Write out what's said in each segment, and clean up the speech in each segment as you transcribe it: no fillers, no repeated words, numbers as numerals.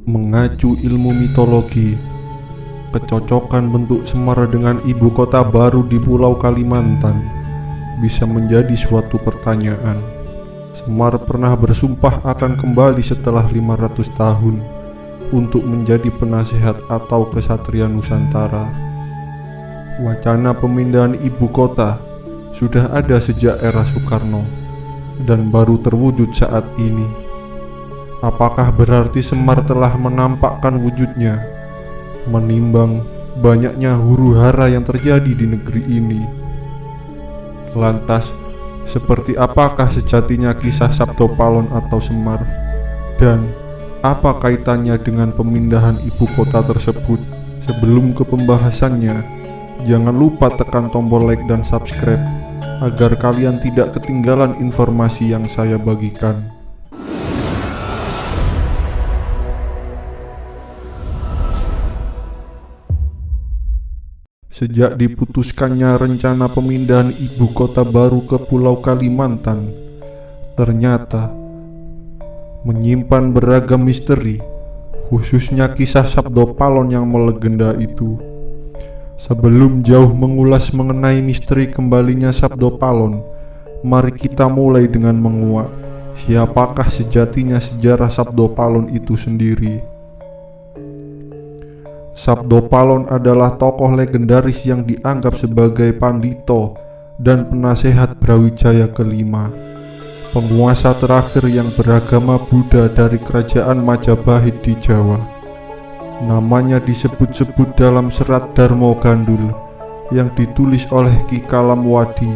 Mengacu ilmu mitologi, kecocokan bentuk Semar dengan ibu kota baru di Pulau Kalimantan bisa menjadi suatu pertanyaan. Semar pernah bersumpah akan kembali setelah 500 tahun untuk menjadi penasehat atau kesatria Nusantara. Wacana pemindahan ibu kota sudah ada sejak era Soekarno dan baru terwujud saat ini. Apakah berarti Semar telah menampakkan wujudnya, menimbang banyaknya huru-hara yang terjadi di negeri ini? Lantas, seperti apakah sejatinya kisah Sabdo Palon atau Semar? Dan apa kaitannya dengan pemindahan ibu kota tersebut? Sebelum ke pembahasannya, jangan lupa tekan tombol like dan subscribe agar kalian tidak ketinggalan informasi yang saya bagikan. Sejak diputuskannya rencana pemindahan ibu kota baru ke Pulau Kalimantan, ternyata menyimpan beragam misteri, khususnya kisah Sabdo Palon yang melegenda itu. Sebelum jauh mengulas mengenai misteri kembalinya Sabdo Palon, mari kita mulai dengan menguak siapakah sejatinya sejarah Sabdo Palon itu sendiri. Sabdo Palon adalah tokoh legendaris yang dianggap sebagai pandito dan penasehat Brawijaya kelima, penguasa terakhir yang beragama Buddha dari kerajaan Majapahit di Jawa. Namanya disebut-sebut dalam serat Darmo Gandul yang ditulis oleh Ki Kalam Wadi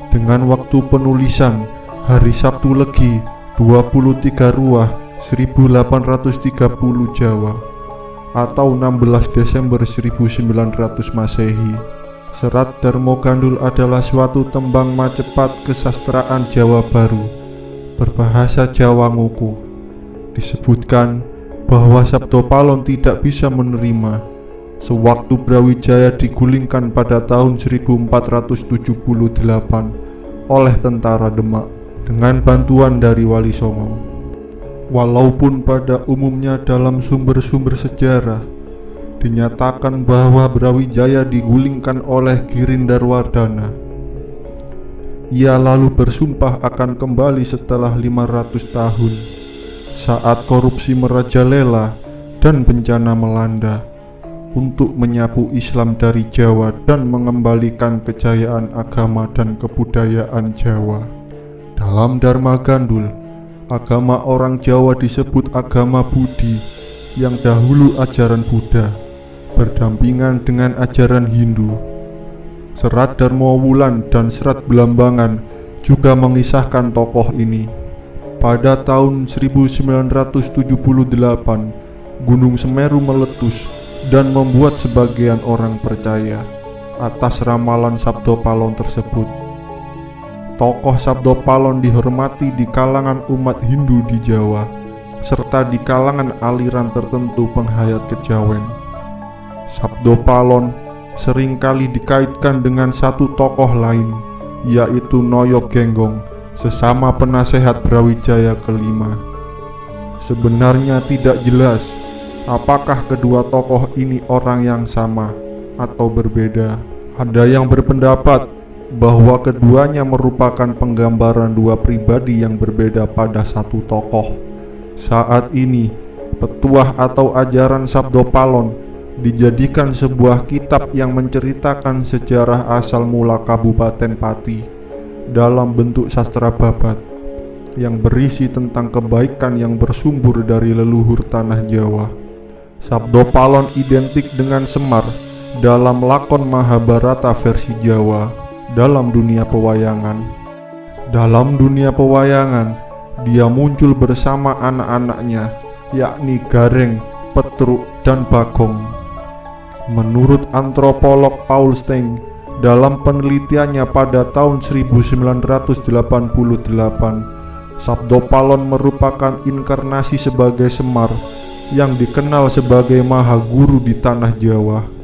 dengan waktu penulisan hari Sabtu Legi 23 Ruah 1830 Jawa atau 16 Desember 1900 Masehi. Serat Darmo Gandul adalah suatu tembang macepat kesastraan Jawa Baru berbahasa Jawa Ngoko. Disebutkan bahwa Sabdo Palon tidak bisa menerima sewaktu Brawijaya digulingkan pada tahun 1478 oleh tentara Demak dengan bantuan dari Wali Songo. Walaupun pada umumnya dalam sumber-sumber sejarah dinyatakan bahwa Brawijaya digulingkan oleh Girindarwardana, ia lalu bersumpah akan kembali setelah 500 tahun saat korupsi merajalela dan bencana melanda untuk menyapu Islam dari Jawa dan mengembalikan kejayaan agama dan kebudayaan Jawa. Dalam Dharma Gandul, agama orang Jawa disebut agama Budi yang dahulu ajaran Buddha berdampingan dengan ajaran Hindu. Serat Darmo Wulan dan Serat Belambangan juga mengisahkan tokoh ini. Pada tahun 1978, Gunung Semeru meletus dan membuat sebagian orang percaya atas ramalan Sabdo Palon tersebut. Tokoh Sabdo Palon dihormati di kalangan umat Hindu di Jawa serta di kalangan aliran tertentu penghayat kejawen. Sabdo Palon seringkali dikaitkan dengan satu tokoh lain, yaitu Noyo Genggong, sesama penasehat Brawijaya kelima. Sebenarnya tidak jelas apakah kedua tokoh ini orang yang sama atau berbeda. Ada yang berpendapat bahwa keduanya merupakan penggambaran dua pribadi yang berbeda pada satu tokoh. Saat ini, petuah atau ajaran Sabdo Palon dijadikan sebuah kitab yang menceritakan sejarah asal mula Kabupaten Pati dalam bentuk sastra babat yang berisi tentang kebaikan yang bersumber dari leluhur tanah Jawa. Sabdo Palon identik dengan Semar dalam lakon Mahabharata versi Jawa. Dalam dunia pewayangan, dia muncul bersama anak-anaknya, yakni Gareng, Petruk, dan Bagong. Menurut antropolog Paul Stein, dalam penelitiannya pada tahun 1988, Sabdo Palon merupakan inkarnasi sebagai Semar yang dikenal sebagai Maha Guru di tanah Jawa.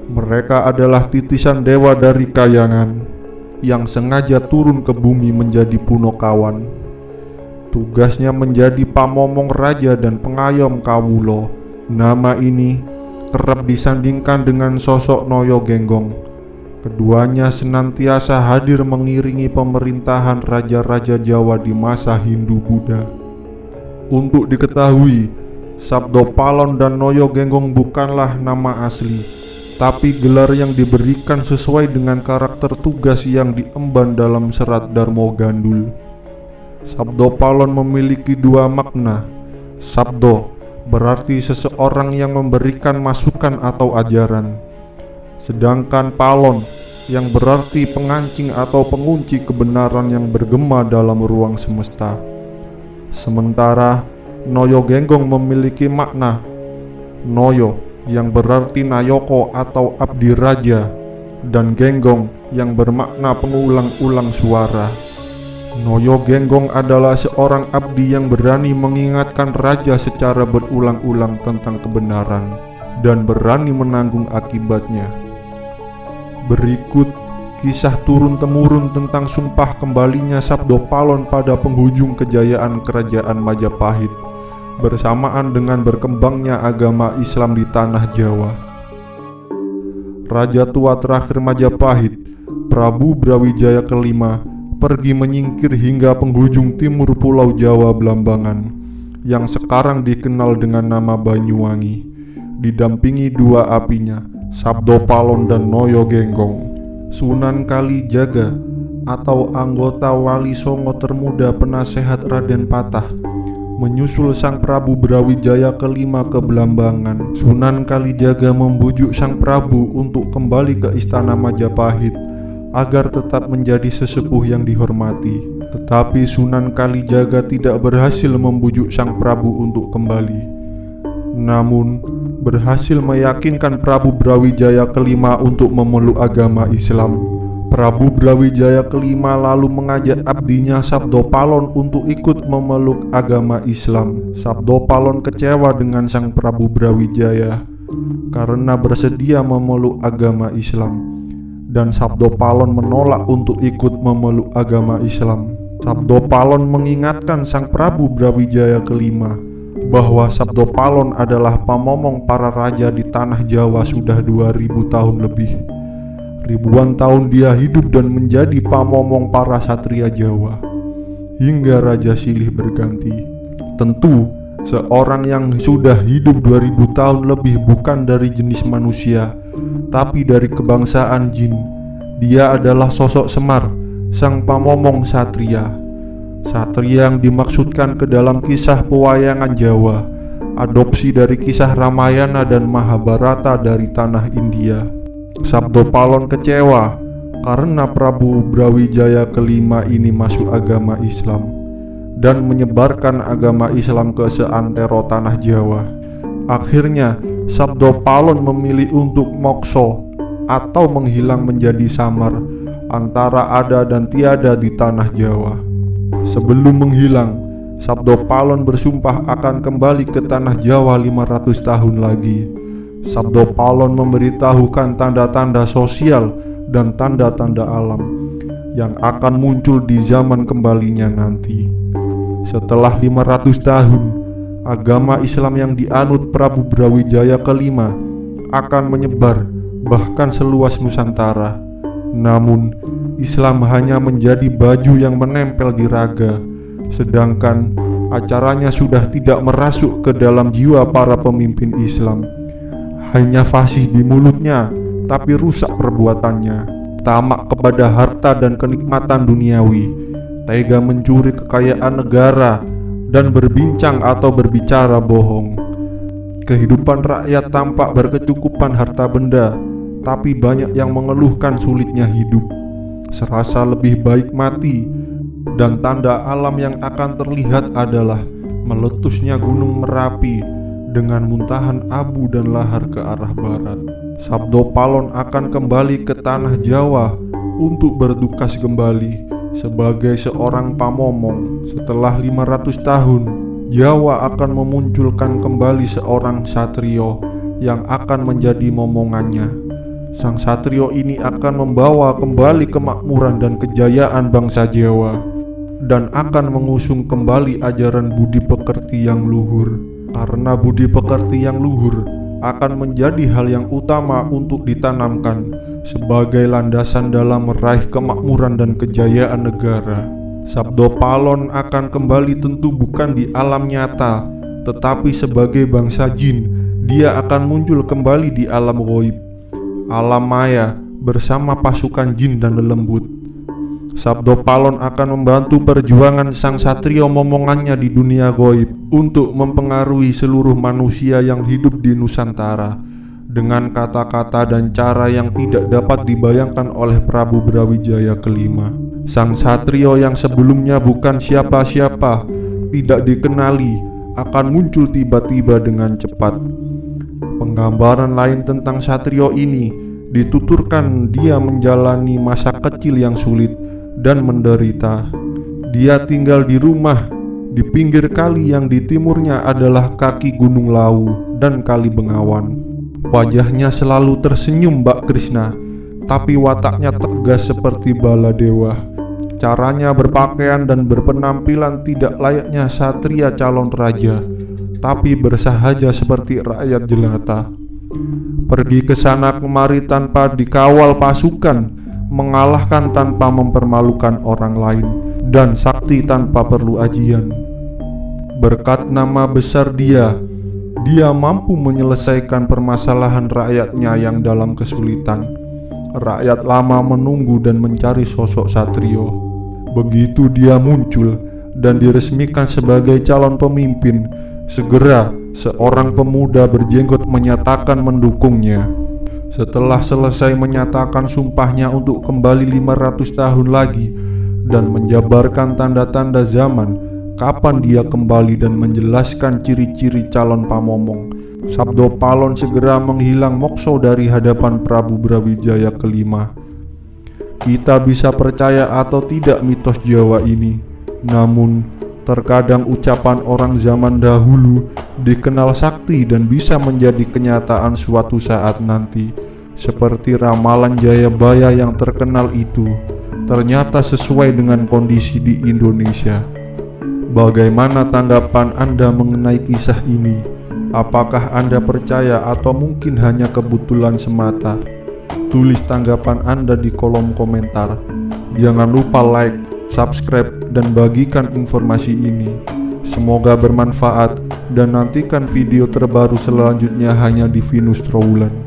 Mereka adalah titisan dewa dari Kayangan yang sengaja turun ke bumi menjadi Punokawan. Tugasnya menjadi pamomong raja dan pengayom kawulo. Nama ini kerap disandingkan dengan sosok Noyo Genggong. Keduanya senantiasa hadir mengiringi pemerintahan raja-raja Jawa di masa Hindu-Buddha. Untuk diketahui, Sabdo Palon dan Noyo Genggong bukanlah nama asli, tapi gelar yang diberikan sesuai dengan karakter tugas yang diemban dalam serat Darmo Gandul. Sabdo Palon memiliki dua makna. Sabdo berarti seseorang yang memberikan masukan atau ajaran, sedangkan Palon yang berarti pengancing atau pengunci kebenaran yang bergema dalam ruang semesta. Sementara Noyo Genggong memiliki makna Noyo yang berarti Nayoko atau abdi raja, dan Genggong yang bermakna pengulang-ulang suara. Noyo Genggong adalah seorang abdi yang berani mengingatkan raja secara berulang-ulang tentang kebenaran dan berani menanggung akibatnya. Berikut kisah turun-temurun tentang sumpah kembalinya Sabdo Palon pada penghujung kejayaan kerajaan Majapahit bersamaan dengan berkembangnya agama Islam di tanah Jawa. Raja tua terakhir Majapahit, Prabu Brawijaya kelima, pergi menyingkir hingga penghujung timur Pulau Jawa Blambangan yang sekarang dikenal dengan nama Banyuwangi, didampingi dua apinya, Sabdo Palon dan Noyo Genggong. Sunan Kalijaga atau anggota Wali Songo termuda penasehat Raden Patah menyusul Sang Prabu Brawijaya kelima ke Blambangan. Sunan Kalijaga membujuk Sang Prabu untuk kembali ke istana Majapahit agar tetap menjadi sesepuh yang dihormati. Tetapi Sunan Kalijaga tidak berhasil membujuk Sang Prabu untuk kembali, namun berhasil meyakinkan Prabu Brawijaya kelima untuk memeluk agama Islam. Prabu Brawijaya kelima lalu mengajak abdinya Sabdo Palon untuk ikut memeluk agama Islam. Sabdo Palon kecewa dengan Sang Prabu Brawijaya karena bersedia memeluk agama Islam, dan Sabdo Palon menolak untuk ikut memeluk agama Islam. Sabdo Palon mengingatkan Sang Prabu Brawijaya kelima bahwa Sabdo Palon adalah pamomong para raja di tanah Jawa sudah 2000 tahun lebih. Ribuan tahun dia hidup dan menjadi pamomong para satria Jawa hingga Raja Silih berganti. Tentu seorang yang sudah hidup 2000 tahun lebih bukan dari jenis manusia, tapi dari kebangsaan jin. Dia adalah sosok Semar, sang pamomong satria. Satria yang dimaksudkan ke dalam kisah pewayangan Jawa, adopsi dari kisah Ramayana dan Mahabharata dari tanah India. Sabdo Palon kecewa karena Prabu Brawijaya kelima ini masuk agama Islam dan menyebarkan agama Islam ke seantero tanah Jawa. Akhirnya Sabdo Palon memilih untuk mokso atau menghilang menjadi samar antara ada dan tiada di tanah Jawa. Sebelum menghilang, Sabdo Palon bersumpah akan kembali ke tanah Jawa 500 tahun lagi. Sabdo Palon memberitahukan tanda-tanda sosial dan tanda-tanda alam yang akan muncul di zaman kembalinya nanti. Setelah 500 tahun, agama Islam yang dianut Prabu Brawijaya kelima akan menyebar bahkan seluas Nusantara. Namun, Islam hanya menjadi baju yang menempel di raga, sedangkan acaranya sudah tidak merasuk ke dalam jiwa para pemimpin Islam. Hanya fasih di mulutnya, tapi rusak perbuatannya. Tamak kepada harta dan kenikmatan duniawi, tega mencuri kekayaan negara, dan berbincang atau berbicara bohong. Kehidupan rakyat tampak berkecukupan harta benda, tapi banyak yang mengeluhkan sulitnya hidup. Serasa lebih baik mati, dan tanda alam yang akan terlihat adalah meletusnya Gunung Merapi dengan muntahan abu dan lahar ke arah barat. Sabdo Palon akan kembali ke tanah Jawa untuk bertugas kembali sebagai seorang pamomong. Setelah 500 tahun, Jawa akan memunculkan kembali seorang satrio yang akan menjadi momongannya. Sang satrio ini akan membawa kembali kemakmuran dan kejayaan bangsa Jawa. dan akan mengusung kembali ajaran budi pekerti yang luhur. Karena budi pekerti yang luhur akan menjadi hal yang utama untuk ditanamkan sebagai landasan dalam meraih kemakmuran dan kejayaan negara. Sabdo Palon akan kembali tentu bukan di alam nyata, tetapi sebagai bangsa jin, dia akan muncul kembali di alam ghaib, alam maya, bersama pasukan jin dan lelembut. Sabdo Palon akan membantu perjuangan sang satrio momongannya di dunia ghaib untuk mempengaruhi seluruh manusia yang hidup di Nusantara dengan kata-kata dan cara yang tidak dapat dibayangkan oleh Prabu Brawijaya kelima. Sang satrio yang sebelumnya bukan siapa-siapa, tidak dikenali, akan muncul tiba-tiba dengan cepat. Penggambaran lain tentang satrio ini dituturkan dia menjalani masa kecil yang sulit dan menderita. Dia tinggal di rumah di pinggir kali yang di timurnya adalah kaki Gunung Lawu dan Kali Bengawan. Wajahnya selalu tersenyum Mbak Krishna, tapi wataknya tegas seperti baladewa. Caranya berpakaian dan berpenampilan tidak layaknya satria calon raja, tapi bersahaja seperti rakyat jelata. Pergi ke sana kemari tanpa dikawal pasukan, mengalahkan tanpa mempermalukan orang lain, dan sakti tanpa perlu ajian. Berkat nama besar dia mampu menyelesaikan permasalahan rakyatnya yang dalam kesulitan. Rakyat lama menunggu dan mencari sosok satrio. Begitu dia muncul dan diresmikan sebagai calon pemimpin, segera seorang pemuda berjenggot menyatakan mendukungnya. Setelah selesai menyatakan sumpahnya untuk kembali 500 tahun lagi dan menjabarkan tanda-tanda zaman, kapan dia kembali dan menjelaskan ciri-ciri calon pamomong, Sabdo Palon segera menghilang mokso dari hadapan Prabu Brawijaya kelima. Kita bisa percaya atau tidak mitos Jawa ini, namun terkadang ucapan orang zaman dahulu dikenal sakti dan bisa menjadi kenyataan suatu saat nanti. Seperti ramalan Jayabaya yang terkenal itu, ternyata sesuai dengan kondisi di Indonesia. Bagaimana tanggapan Anda mengenai kisah ini? Apakah Anda percaya atau mungkin hanya kebetulan semata? Tulis tanggapan Anda di kolom komentar. Jangan lupa like, subscribe, dan bagikan informasi ini. Semoga bermanfaat dan nantikan video terbaru selanjutnya hanya di Venus Trowulan.